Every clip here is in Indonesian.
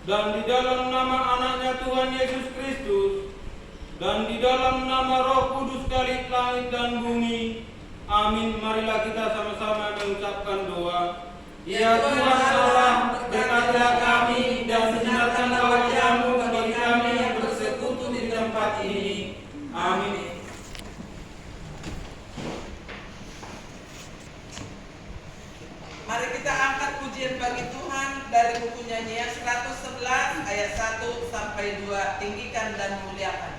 dan di dalam nama anaknya Tuhan Yesus Kristus, dan di dalam nama Roh Kudus Kalik langit dan bumi. Amin. Marilah kita sama-sama mengucapkan doa. Ya Tuhan Allah, berkatilah kami dan sinarkanlah wajah-Mu bagi kami yang bersekutu di tempat ini. Amin. Mari kita angkat pujian bagi Tuhan dari buku Nyanyian 111 ayat 1 sampai 2. Tinggikan dan muliakan.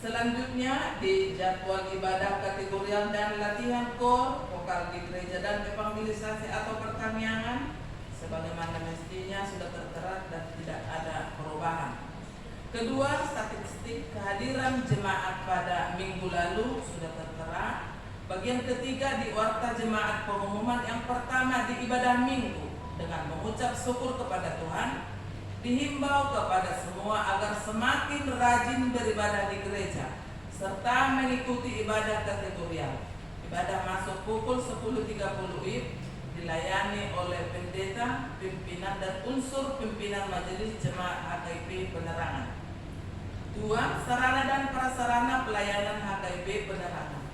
Selanjutnya di jadwal ibadah kategorial dan latihan kor, vokal di gereja dan evangelisasi atau pertanian sebagaimana mestinya sudah tertera dan tidak ada perubahan. Kedua, statistik kehadiran jemaat pada minggu lalu sudah tertera. Bagian ketiga di warta jemaat pengumuman yang pertama di ibadah minggu dengan mengucap syukur kepada Tuhan. Dihimbau kepada semua agar semakin rajin beribadah di gereja serta mengikuti ibadah kategorial. Ibadah masuk pukul 10.30 WIB, dilayani oleh pendeta, pimpinan dan unsur pimpinan majelis jemaat HKIP Penerangan. 2. Sarana dan prasarana pelayanan HKIP Penerangan.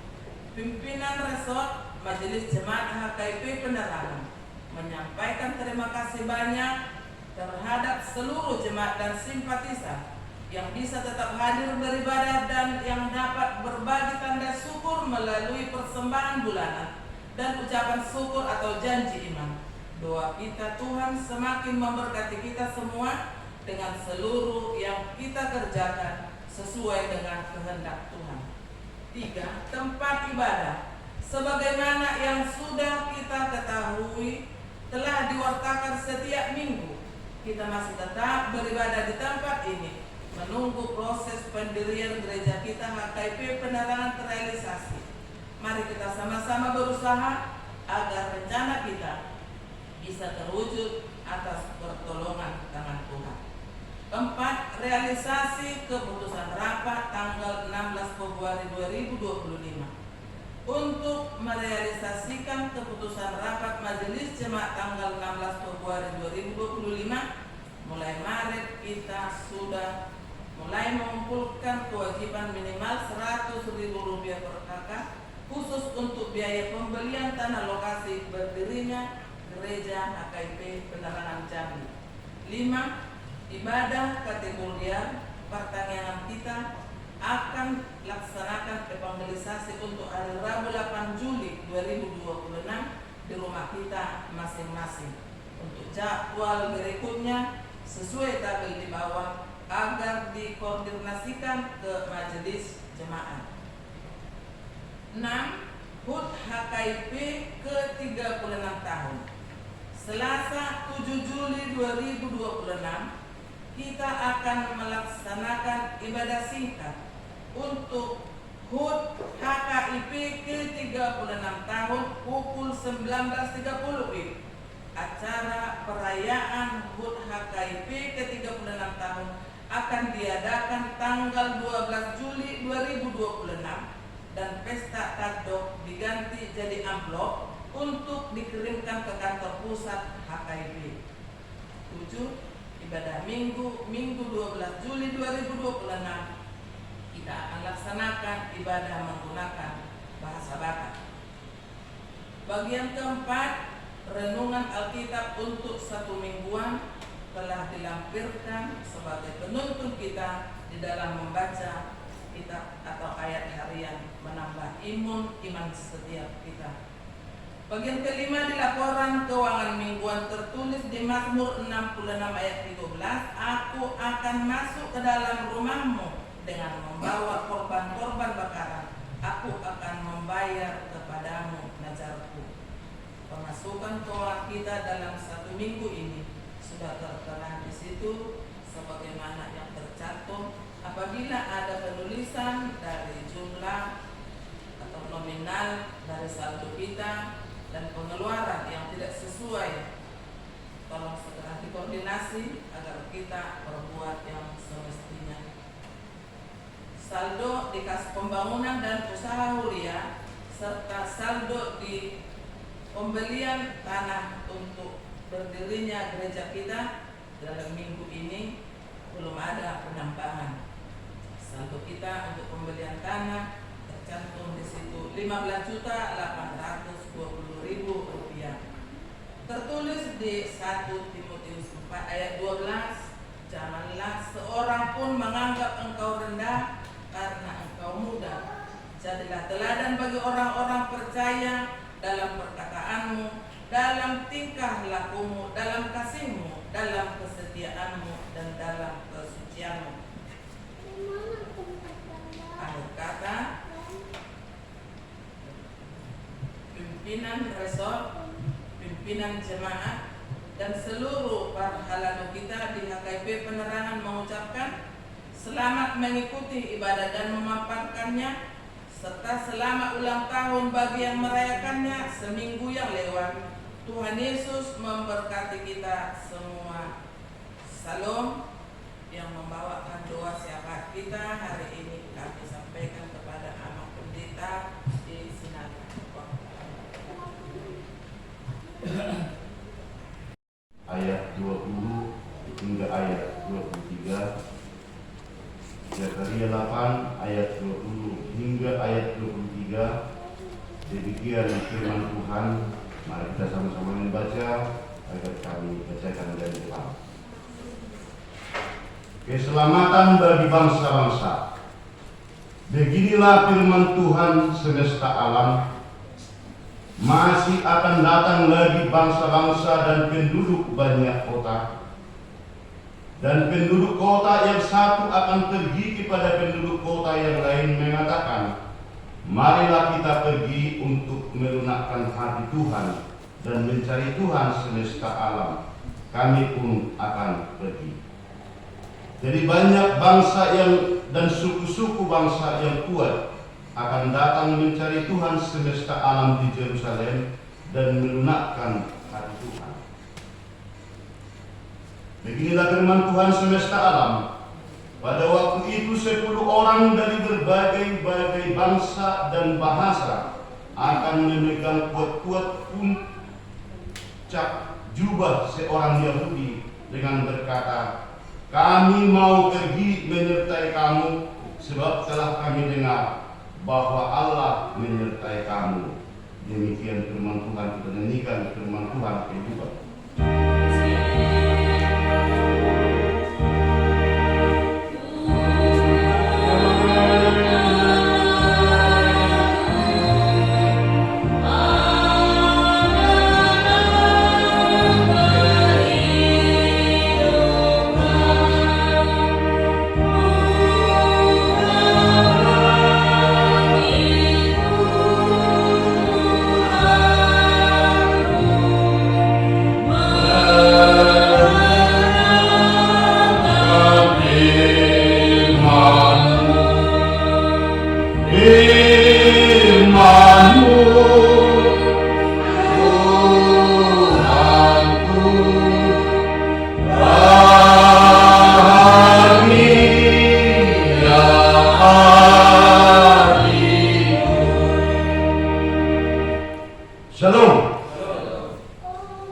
Pimpinan resort majelis jemaat HKIP Penerangan menyampaikan terima kasih banyak terhadap seluruh jemaat dan simpatisan yang bisa tetap hadir beribadah dan yang dapat berbagi tanda syukur melalui persembahan bulanan dan ucapan syukur atau janji iman. Doa kita Tuhan semakin memberkati kita semua dengan seluruh yang kita kerjakan sesuai dengan kehendak Tuhan. 3. Tempat ibadah. Sebagaimana yang sudah kita ketahui telah diwartakan setiap minggu, kita masih tetap beribadah di tempat ini, menunggu proses pendirian gereja kita HKIP Penerangan terrealisasi. Mari kita sama-sama berusaha agar rencana kita bisa terwujud atas pertolongan tangan Tuhan. 4. Realisasi keputusan rapat tanggal 16 Februari 2025. Untuk merealisasikan keputusan rapat Majelis Jemaat tanggal 16 Februari 2025, mulai Maret kita sudah mulai mengumpulkan kewajiban minimal Rp100.000 per kakak khusus untuk biaya pembelian tanah lokasi berdirinya Gereja HKIP Penerangan Jambi. 5. Ibadah kategorial pertanian kita akan laksanakan evangelisasi untuk hari Rabu 8 Juli 2026 di rumah kita masing-masing. Untuk jadwal berikutnya sesuai tabel di bawah agar dikoordinasikan ke majelis jemaat. 6. HUT HKIP ke-36 tahun. Selasa 7 Juli 2026 kita akan melaksanakan ibadah singkat untuk HUT HKIP ke-36 tahun pukul 19.30 WIB. Acara perayaan HUT HKIP ke-36 tahun akan diadakan tanggal 12 Juli 2026 dan pesta kado diganti jadi amplop untuk dikirimkan ke kantor pusat HKIP. 7. Ibadah Minggu 12 Juli 2026 kita akan laksanakan ibadah menggunakan bahasa Batak. Bagian keempat, renungan Alkitab untuk 1 mingguan telah dilampirkan sebagai penuntun kita di dalam membaca kitab atau ayat harian, menambah iman setiap kita. Bagian kelima, di laporan keuangan mingguan tertulis di Mazmur 66 ayat 13, aku akan masuk ke dalam rumahmu dengan membawa korban-korban bakaran, aku akan membayar kepadamu najarku. Pemasukan keuangan kita dalam 1 minggu ini sudah tertera di situ sebagaimana yang tercantum. Apabila ada penulisan dari jumlah atau nominal dari saldo kita dan pengeluaran yang tidak sesuai, tolong segera dikoordinasi agar kita berbuat yang semestinya. Saldo di kas pembangunan dan usaha huria serta saldo di pembelian tanah untuk berdirinya gereja kita dalam minggu ini belum ada penambahan. Saldo kita untuk pembelian tanah tercantum di situ 15.820.000 rupiah. Tertulis di 1 Timotius 4 ayat 12, janganlah seorang pun menganggap engkau rendah karena engkau muda. Jadilah teladan bagi orang-orang percaya dalam perkataanmu, dalam tingkah lakumu, dalam kasihmu, dalam kesetiaanmu, dan dalam kesucianmu. Akhir kata, pimpinan resort, pimpinan jemaat, dan seluruh para halal kita di HKIP Penerangan mengucapkan selamat mengikuti ibadah dan memaparkannya, serta selamat ulang tahun bagi yang merayakannya seminggu yang lewat. Tuhan Yesus memberkati kita semua. Salam. Yang membawakan doa syafaat kita hari ini kami sampaikan kepada Amak Pendeta di Sinaga. Ayat 20 hingga ayat 23, Zakaria 8 ayat 20 hingga ayat 23. Demikian firman Tuhan. Mari kita sama-sama membaca agar kami bacakan dari depan. Keselamatan bagi bangsa-bangsa. Beginilah firman Tuhan semesta alam. Masih akan datang lagi bangsa-bangsa dan penduduk banyak kota. Dan penduduk kota yang satu akan pergi kepada penduduk kota yang lain mengatakan, marilah kita pergi untuk melunakkan hati Tuhan dan mencari Tuhan semesta alam. Kami pun akan pergi. Jadi banyak bangsa dan suku-suku bangsa yang kuat akan datang mencari Tuhan semesta alam di Yerusalem dan melunakkan hati Tuhan. Beginilah firman Tuhan semesta alam. Pada waktu itu 10 orang dari berbagai bangsa dan bahasa akan memegang kuat-kuat puncak jubah seorang Yahudi dengan berkata, kami mau pergi menyertai kamu, sebab telah kami dengar bahwa Allah menyertai kamu. Demikian firman Tuhan. Kita nyanyikan firman Tuhan kedua.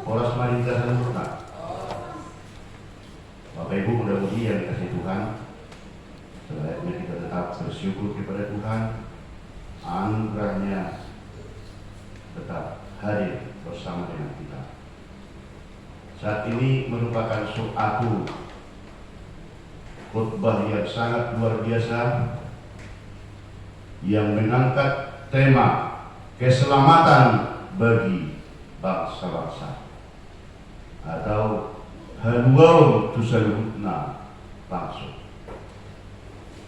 Oras Marita Sanurna. Bapak Ibu mudah-mudahan yang dikasih Tuhan, selayaknya kita tetap bersyukur kepada Tuhan, anugerahnya tetap hadir bersama dengan kita. Saat ini merupakan suatu khutbah yang sangat luar biasa yang mengangkat tema keselamatan bagi bangsa-bangsa atau haluau tusalutna bangsa.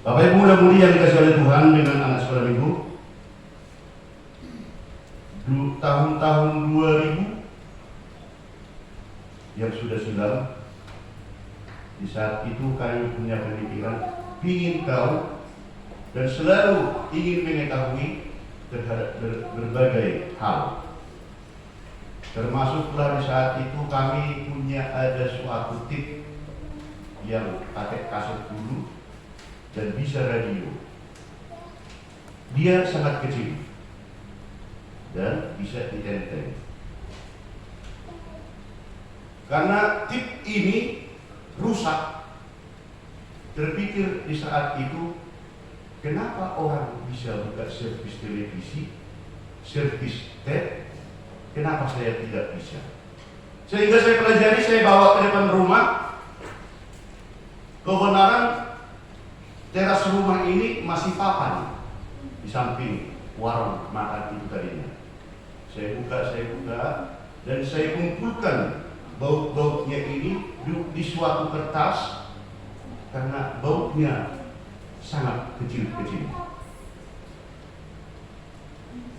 Bapak Ibu mudah-mudahan yang dikasih oleh Tuhan dengan anak saudara Minggu, tahun-tahun 2000 yang sudah silam, di saat itu kami punya pemikiran ingin tahu dan selalu ingin mengetahui terhadap berbagai hal. Termasuklah di saat itu kami punya ada suatu tip yang pakai kaset dulu dan bisa radio. Dia sangat kecil dan bisa ditenteng. Karena tip ini rusak, terpikir di saat itu, kenapa orang bisa buka servis televisi, servis tape, kenapa saya tidak bisa? Sehingga saya pelajari, saya bawa ke depan rumah. Kebenaran teras rumah ini masih papan di samping warung makan itu tadinya. Saya buka, dan saya kumpulkan baut-bautnya ini di suatu kertas karena bautnya sangat kecil-kecil.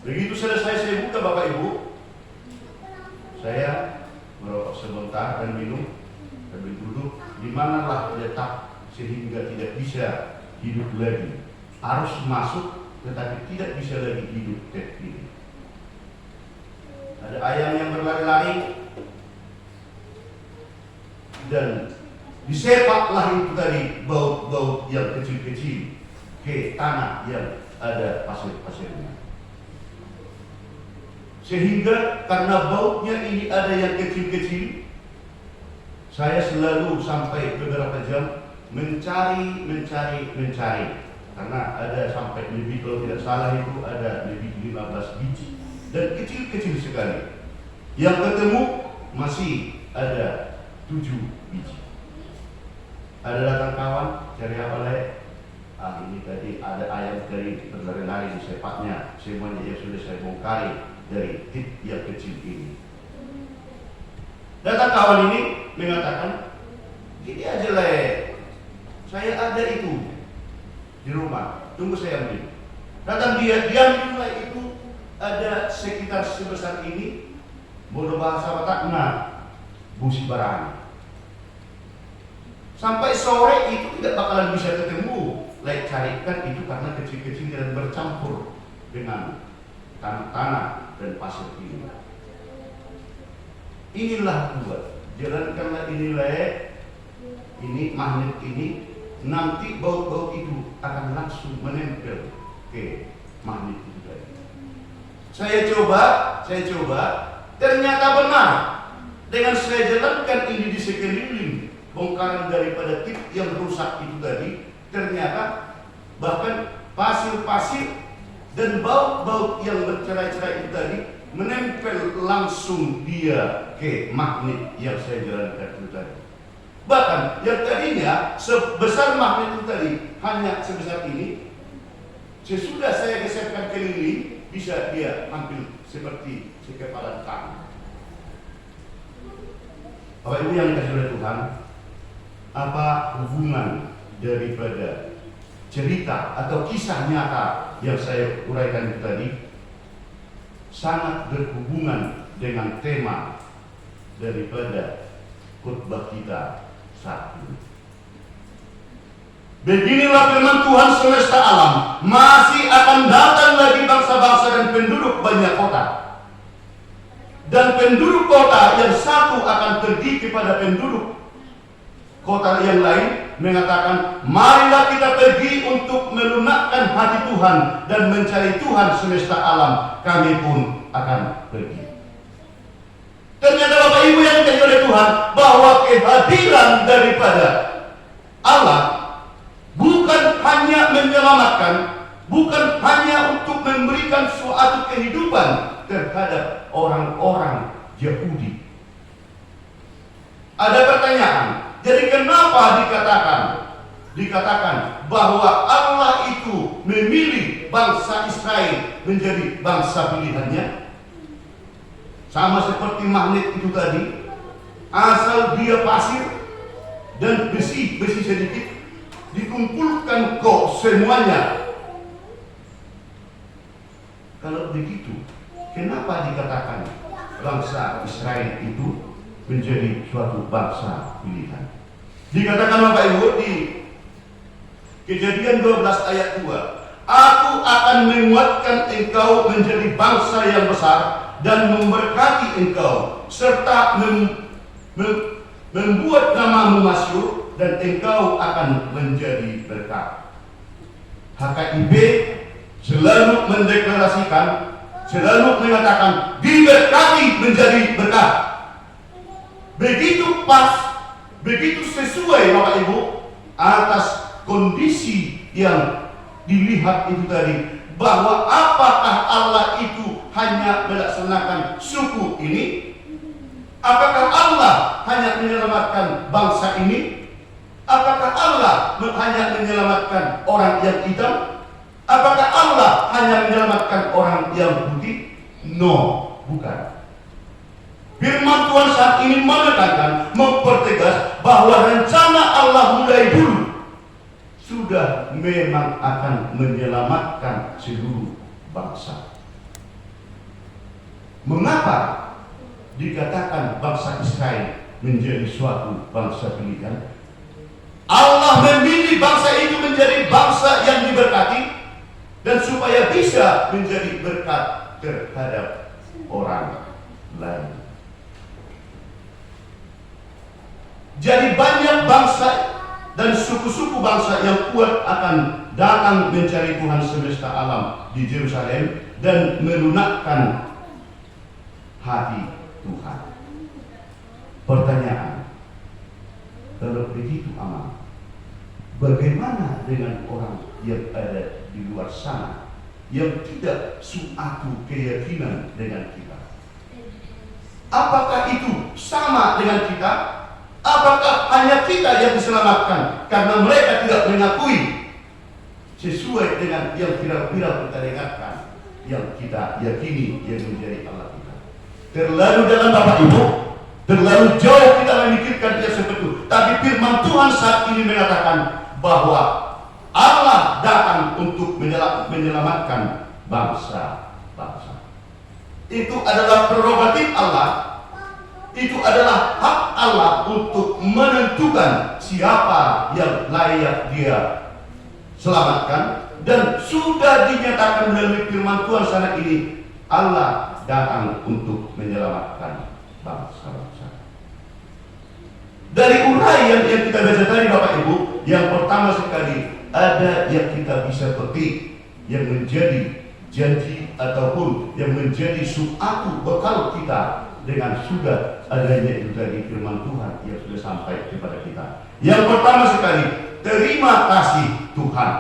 Begitu selesai saya buka Bapak Ibu, saya merokok sebentar dan minum, sambil duduk di manalah letak sehingga tidak bisa hidup lagi. Harus masuk tetapi tidak bisa lagi hidup tek ini. Ada ayam yang berlari-lari dan disepaklah itu tadi baut-baut yang kecil-kecil ke tanah yang ada pasir-pasirnya. Sehingga karena bautnya ini ada yang kecil-kecil, saya selalu sampai beberapa jam mencari. Karena ada sampai lebih, kalau tidak salah itu ada lebih 15 biji dan kecil-kecil sekali. Yang ketemu masih ada 7 biji. Ada datang kawan, cari apa lagi? Ini tadi ada ayam tadi berlari-lari di sepaknya. Semuanya yang sudah saya bongkari dari tip yang kecil ini. Datang kawan ini mengatakan, gini aja lah, saya ada itu di rumah, tunggu saya ambil. Datang dia ambil itu, ada sekitar sebesar ini, bodoh bahasa Batakna, busi barang. Sampai sore itu tidak bakalan bisa ketemu. Carikan itu karena kecil-kecil dan bercampur dengan tanah dan pasir ini. Inilah buat, jalankanlah ini magnet ini, nanti baut-baut itu akan langsung menempel ke magnet itu tadi. Saya coba, ternyata benar. Dengan saya jalankan ini di sekeliling bongkaran daripada tip yang rusak itu tadi, ternyata bahkan pasir-pasir dan baut-baut yang bercerai-cerai itu tadi menempel langsung dia ke magnet yang saya jalankan itu tadi. Bahkan yang tadinya sebesar magnet itu tadi hanya sebesar ini, sesudah saya geserkan keliling bisa dia hampir seperti sekepalan tangan. Bapak Ibu yang dikasihi oleh Tuhan, apa hubungan daripada cerita atau kisah nyata yang saya uraikan itu tadi sangat berhubungan dengan tema daripada khutbah kita saat ini. Beginilah firman Tuhan semesta alam, masih akan datang lagi bangsa-bangsa dan penduduk banyak kota. Dan penduduk kota yang satu akan pergi kepada penduduk kota yang lain mengatakan, marilah kita pergi untuk melunakkan hati Tuhan dan mencari Tuhan semesta alam, kami pun akan pergi. Ternyata Bapak Ibu yang dikasihi oleh Tuhan, bahwa kehadiran daripada Allah bukan hanya menyelamatkan, bukan hanya untuk memberikan suatu kehidupan terhadap orang-orang Yahudi. Ada pertanyaan, jadi kenapa dikatakan bahwa Allah itu memilih bangsa Israel menjadi bangsa pilihannya? Sama seperti magnet itu tadi, asal dia pasir dan besi sedikit, dikumpulkan kok semuanya. Kalau begitu, kenapa dikatakan bangsa Israel itu menjadi suatu bangsa pilihan? Dikatakan Bapak Ibu di Kejadian 12 ayat 2, Aku akan menguatkan engkau menjadi bangsa yang besar dan memberkati engkau, serta membuat namamu masyhur, dan engkau akan menjadi berkat. HKIB selalu mendeklarasikan, selalu mengatakan diberkati menjadi berkat. Begitu pas, begitu sesuai Bapak Ibu atas kondisi yang dilihat itu tadi, bahwa apakah Allah itu hanya melaksanakan suku ini? Apakah Allah hanya menyelamatkan bangsa ini? Apakah Allah hanya menyelamatkan orang yang hitam? Apakah Allah hanya menyelamatkan orang yang putih? No, bukan. Firman Tuhan saat ini menekankan, mempertegas bahwa rencana Allah mulai dulu sudah memang akan menyelamatkan seluruh bangsa. Mengapa dikatakan bangsa Israel menjadi suatu bangsa pilihan? Allah memilih bangsa itu menjadi bangsa yang diberkati, dan supaya bisa menjadi berkat terhadap orang lain. Jadi banyak bangsa dan suku-suku bangsa yang kuat akan datang mencari Tuhan semesta alam di Yerusalem dan melunakkan hati Tuhan. Pertanyaan, kalau begitu aman, bagaimana dengan orang yang ada di luar sana yang tidak suatu keyakinan dengan kita? Apakah itu sama dengan kita? Apakah hanya kita yang diselamatkan karena mereka tidak mengakui sesuai dengan yang viral-viral kita dengarkan, yang kita yakini yang menjadi Allah kita? Terlalu dalam Bapak Ibu, terlalu jauh kita memikirkan dia seperti itu. Tapi firman Tuhan saat ini mengatakan bahwa Allah datang untuk menyelamatkan bangsa-bangsa. Itu adalah prerogatif Allah. Itu adalah hak Allah untuk menentukan siapa yang layak dia selamatkan. Dan sudah dinyatakan melalui firman Tuhan saat ini, Allah datang untuk menyelamatkan bangsa-bangsa. Dari uraian yang kita baca tadi Bapak Ibu, yang pertama sekali ada yang kita bisa petik, yang menjadi janji ataupun yang menjadi suatu bekal kita dengan sudah adanya itu tadi firman Tuhan yang sudah sampai kepada kita. Yang pertama sekali, terima kasih Tuhan.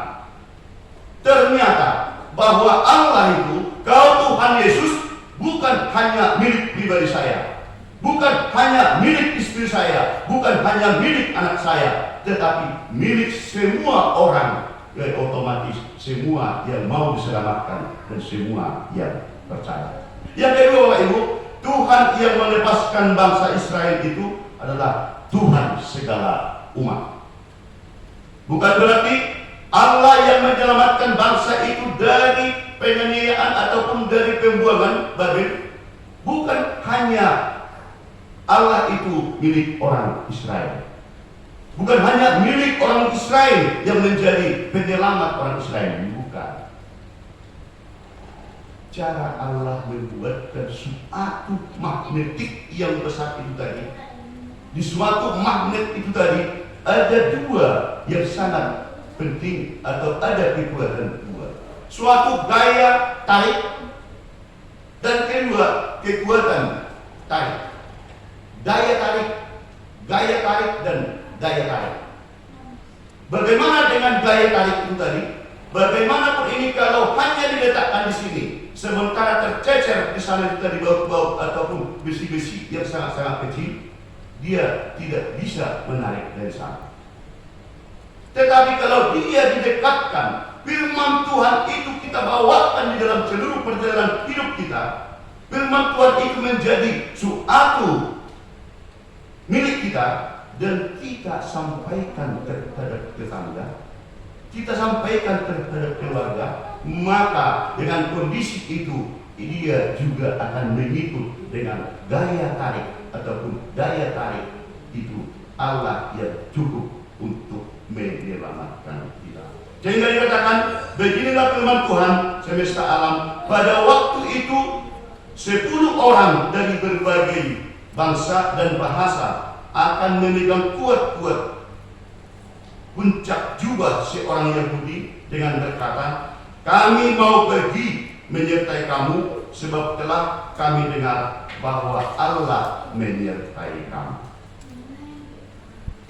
Ternyata bahwa Allah itu, kau Tuhan Yesus, bukan hanya milik pribadi saya, bukan hanya milik istri saya, bukan hanya milik anak saya, tetapi milik semua orang. Otomatis semua yang mau diselamatkan dan semua yang percaya. Yang kedua Bapak Ibu, Tuhan yang melepaskan bangsa Israel itu adalah Tuhan segala umat. Bukan berarti Allah yang menyelamatkan bangsa itu dari penganiayaan ataupun dari pembuangan Babel. Bukan hanya Allah itu milik orang Israel. Bukan hanya milik orang Israel yang menjadi penyelamat orang Israel. Bukan. Cara Allah membuatkan suatu magnetik yang besar itu tadi. Di suatu magnet itu tadi ada dua yang sangat penting, atau ada kekuatan dua. Suatu gaya tarik dan kedua kekuatan tarik. daya tarik dan daya tarik. Bagaimana dengan daya tarik itu tadi? Bagaimanapun ini kalau hanya diletakkan di sini, sementara tercecer di sana kita di bawah ataupun besi-besi yang sangat-sangat kecil, dia tidak bisa menarik dari sana. Tetapi kalau dia didekatkan, firman Tuhan itu kita bawakan di dalam seluruh perjalanan hidup kita. Firman Tuhan itu menjadi suatu milik kita dan kita sampaikan terhadap tetangga, kita sampaikan terhadap keluarga, maka dengan kondisi itu dia juga akan mengikut dengan daya tarik ataupun daya tarik itu Allah yang cukup untuk menyelamatkan kita. Sehingga dikatakan, beginilah firman Tuhan semesta alam, pada waktu itu 10 orang dari berbagai bangsa dan bahasa akan memegang kuat-kuat puncak jubah seorang Yahudi dengan berkata, kami mau pergi menyertai kamu sebab telah kami dengar bahwa Allah menyertai kamu.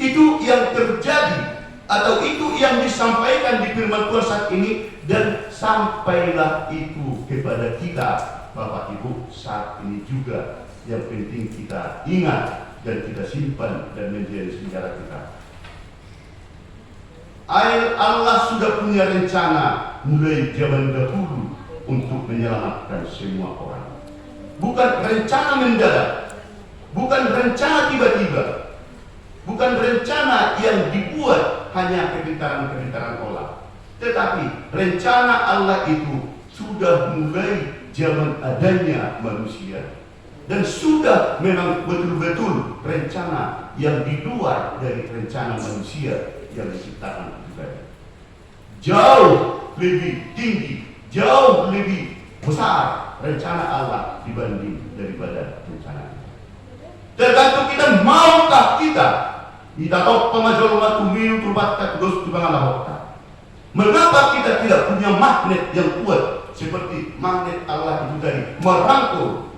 Itu yang terjadi atau itu yang disampaikan di firman Tuhan saat ini, dan sampailah itu kepada kita Bapak Ibu saat ini juga. Yang penting kita ingat dan kita simpan dan menjadi sejarah kita. Allah sudah punya rencana mulai zaman dahulu untuk menyelamatkan semua orang. Bukan rencana mendadak, bukan rencana tiba-tiba, bukan rencana yang dibuat hanya kebintaran-kebintaran olah. Tetapi rencana Allah itu sudah mulai zaman adanya manusia, dan sudah memang betul-betul rencana yang di luar dari rencana manusia yang diciptakan itu tadi. Jauh lebih tinggi, jauh lebih besar rencana Allah dibanding daripada rencana kita. Tergantung kita maukah kita tahu pemajol waktu miu turbat terus tubangan. Mengapa kita tidak punya magnet yang kuat seperti magnet Allah itu tadi, merangkul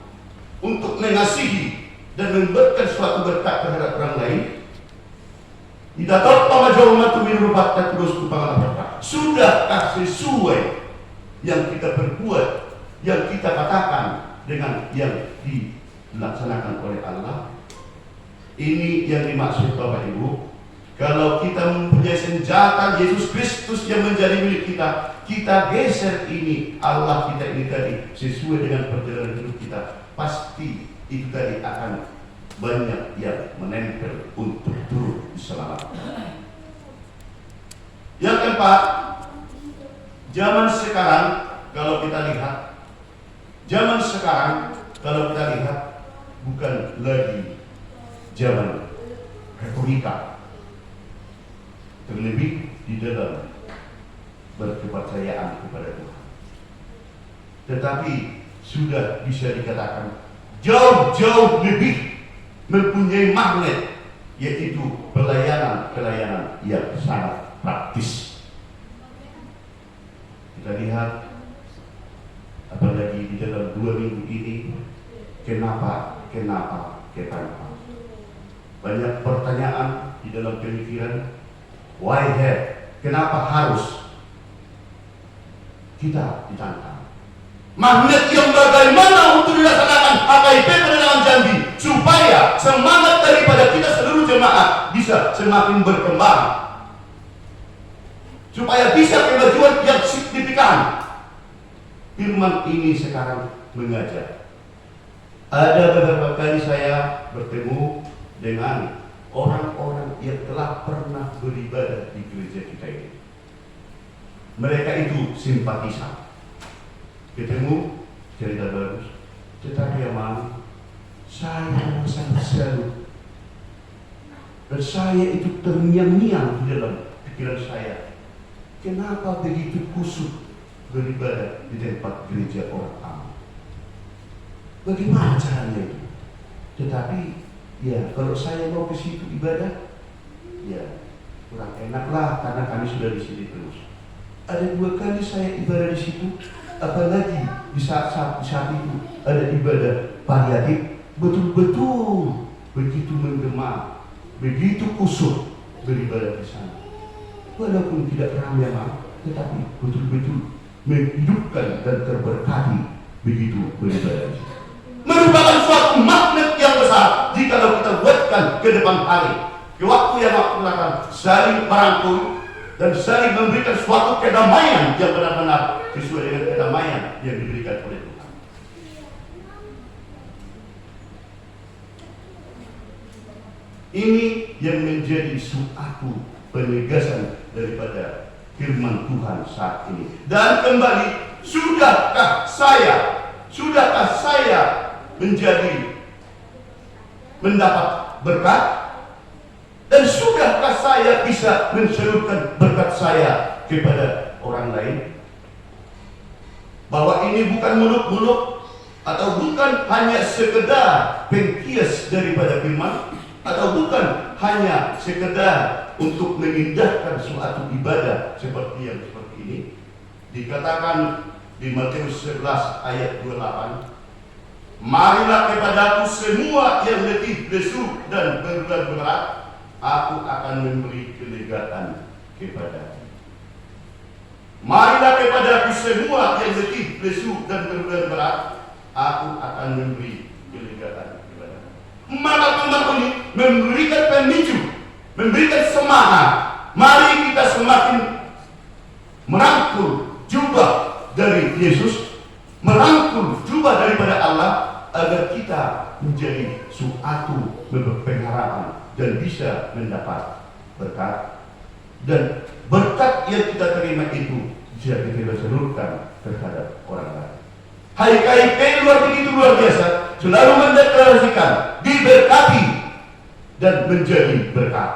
untuk mengasihi dan memberikan suatu berkat terhadap orang lain? Tidak tahu pemajol waktu miu turbat terus tubangan. Sudahkah sesuai yang kita perbuat, yang kita katakan dengan yang dilaksanakan oleh Allah? Ini yang dimaksud Bapak Ibu. Kalau kita mempunyai senjata Yesus Kristus yang menjadi milik kita, kita geser ini Allah kita ini tadi sesuai dengan perjalanan hidup kita, pasti itu tadi akan banyak yang menempel untuk turut diselamatkan. Yang keempat, zaman sekarang kalau kita lihat, bukan lagi zaman retorika, terlebih di dalam berkepercayaan kepada Tuhan. Tetapi sudah bisa dikatakan jauh-jauh lebih mempunyai magnet, yaitu pelayanan yang sangat praktis. Kita lihat apalagi di dalam 2 minggu ini, kenapa. Banyak pertanyaan di dalam pemikiran, why have? Kenapa harus? Kita ditantang. Magnet yang bagaimana untuk dilaksanakan HKIP Penerangan Jambi supaya semangat daripada kita seluruh jemaat bisa semakin berkembang, supaya bisa kemajuan yang signifikan. Firman ini sekarang mengajar. Ada beberapa kali saya bertemu dengan orang-orang yang telah pernah beribadah di gereja kita ini. Mereka itu simpatisan. Ketemu cerita bagus, tetapi yang saya sangat salut, dan saya itu terngiang-ngiang di dalam pikiran saya. Kenapa begitu kusut beribadah di tempat gereja orang awam? Bagaimana caranya itu? Tetapi ya, kalau saya mau ke situ ibadah, ya kurang enak lah karena kami sudah di sini terus. Ada 2 kali saya ibadah di situ, apalagi di saat itu ada ibadah paliatif, betul-betul begitu menggema, begitu kusut beribadah di sana. Walaupun tidak ramai, tetapi betul-betul menghidupkan dan terberkati begitu beribadah di sana. Merupakan suatu magnet yang besar jika kita buatkan ke depan hari, ke waktu yang aku akan saling merangkul dan saling memberikan suatu kedamaian yang benar-benar sesuai dengan kedamaian yang diberikan oleh Tuhan. Ini yang menjadi suatu penegasan daripada firman Tuhan saat ini. Dan kembali, sudahkah saya mendapat berkat? Dan sudahkah saya bisa mensalurkan berkat saya kepada orang lain? Bahwa ini bukan muluk-muluk atau bukan hanya sekedar pengkias daripada firman, atau bukan hanya sekedar untuk mengindahkan suatu ibadah seperti yang seperti ini. Dikatakan di Matius 11 ayat 28, marilah kepadaku semua yang letih, lesu dan berat, aku akan memberi kelegaan kepadamu. Marilah kepadaku semua yang letih, lesu dan berat, aku akan memberi kelegaan kepadamu. Maka firman ini memberikan pemicu, memberikan semangat. Mari kita semakin merangkul jubah dari Yesus, merangkul jubah daripada Allah, agar kita menjadi suatu pengharapan dan bisa mendapat berkat. Dan berkat yang kita terima itu bisa kita salurkan terhadap orang lain. HKIP luar biasa, selalu mendeklarasikan diberkati dan menjadi berkat.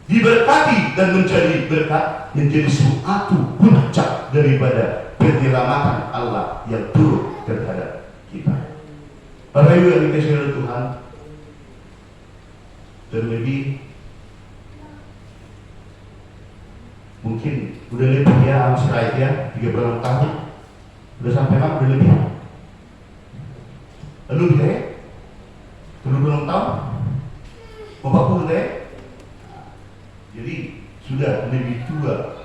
Diberkati dan menjadi berkat menjadi suatu puncak daripada penyelamatan Allah yang turun terhadap kita. Para ibu yang dikasihi oleh Tuhan, terlebih mungkin udah lebih ya Amsrai ya 36 tahun, udah sampai kan udah lebih. Lalu kita ya 36 tahun, Bapak pun udah ya. Jadi sudah lebih tua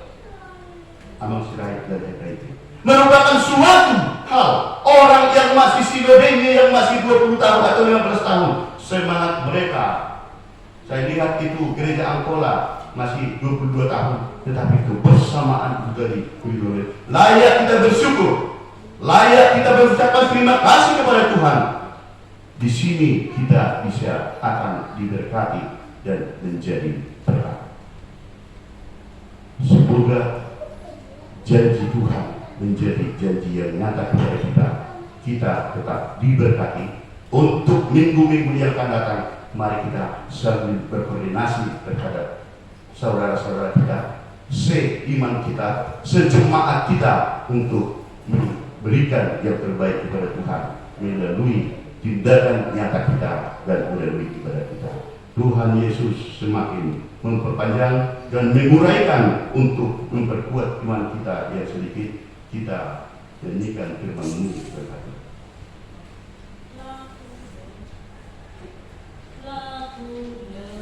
Amal Sirait dan itu merupakan suatu hal. Orang yang masih sinodenya, yang masih 20 tahun atau 15 tahun, semangat mereka, saya lihat itu gereja Angkola masih 22 tahun, tetapi kebersamaan juga diberi. Layak kita bersyukur, layak kita mengucapkan terima kasih kepada Tuhan. Di sini kita bisa akan diberkati dan menjadi berkat. Semoga janji Tuhan menjadi janji yang nyata kepada kita. Kita tetap diberkati. Untuk minggu-minggu yang akan datang, mari kita saling berkoordinasi terhadap saudara-saudara kita, seiman kita, sejemaat kita, untuk memberikan yang terbaik kepada Tuhan melalui tindakan nyata kita dan melalui ibadah kita. Tuhan Yesus semakin memperpanjang dan menguraikan untuk memperkuat iman kita yang sedikit. Kita nyanyikan firman-Mu berkata, Firman-Mu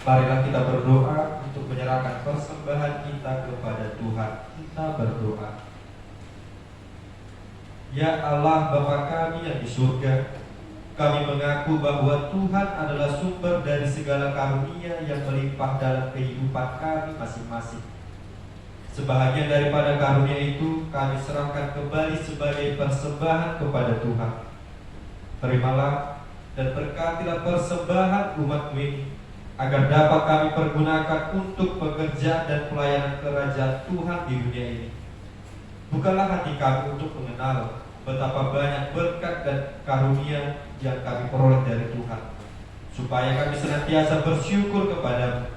Marilah kita berdoa untuk menyerahkan persembahan kita kepada Tuhan. Kita berdoa. Ya Allah Bapa kami yang di surga, kami mengaku bahwa Tuhan adalah sumber dari segala karunia yang melimpah dalam kehidupan kami masing-masing. Sebahagian daripada karunia itu kami serahkan kembali sebagai persembahan kepada Tuhan. Terimalah dan berkatilah persembahan umat-Mu ini, agar dapat kami pergunakan untuk pekerjaan dan pelayanan kerajaan Tuhan di dunia ini. Bukalah hati kami untuk mengenal betapa banyak berkat dan karunia yang kami peroleh dari Tuhan, supaya kami senantiasa bersyukur kepada-Mu.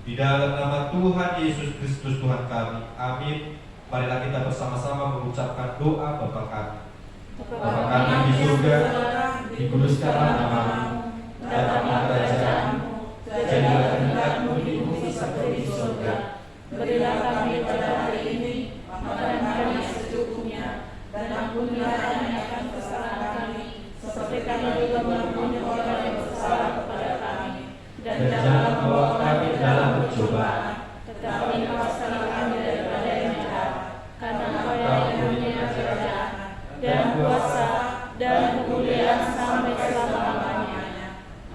Di dalam nama Tuhan Yesus Kristus Tuhan kami. Amin. Marilah kita bersama-sama mengucapkan doa Bapa kami. Bapa kami di surga, dikuduskanlah nama-Mu, datanglah kerajaan-Mu, jadilah kehendak-Mu di bumi seperti di surga. Berilah kami pada hari ini makanan kami secukupnya, dan ampunilah kami akan kesalahan kami, seperti kami juga mengampuni orang yang bersalah kepada kami. Dan jangan membawa kami dalam pencobaan, tetapi lepaskanlah kami daripada yang jahat. Karena Engkau yang mempunyai kerajaan dan kuasa dan kemuliaan sampai selama-lamanya.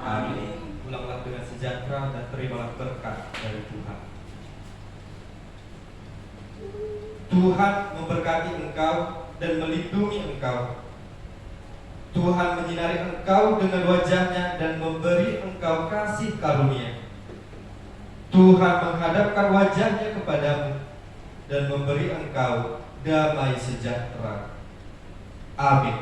Amin. Pulanglah dengan sejahtera dan terimalah berkat dari Tuhan. Tuhan memberkati engkau dan melindungi engkau. Tuhan menyinari engkau dengan wajah-Nya dan memberi engkau kasih karunia. Tuhan menghadapkan wajah-Nya kepadamu dan memberi engkau damai sejahtera. Amin.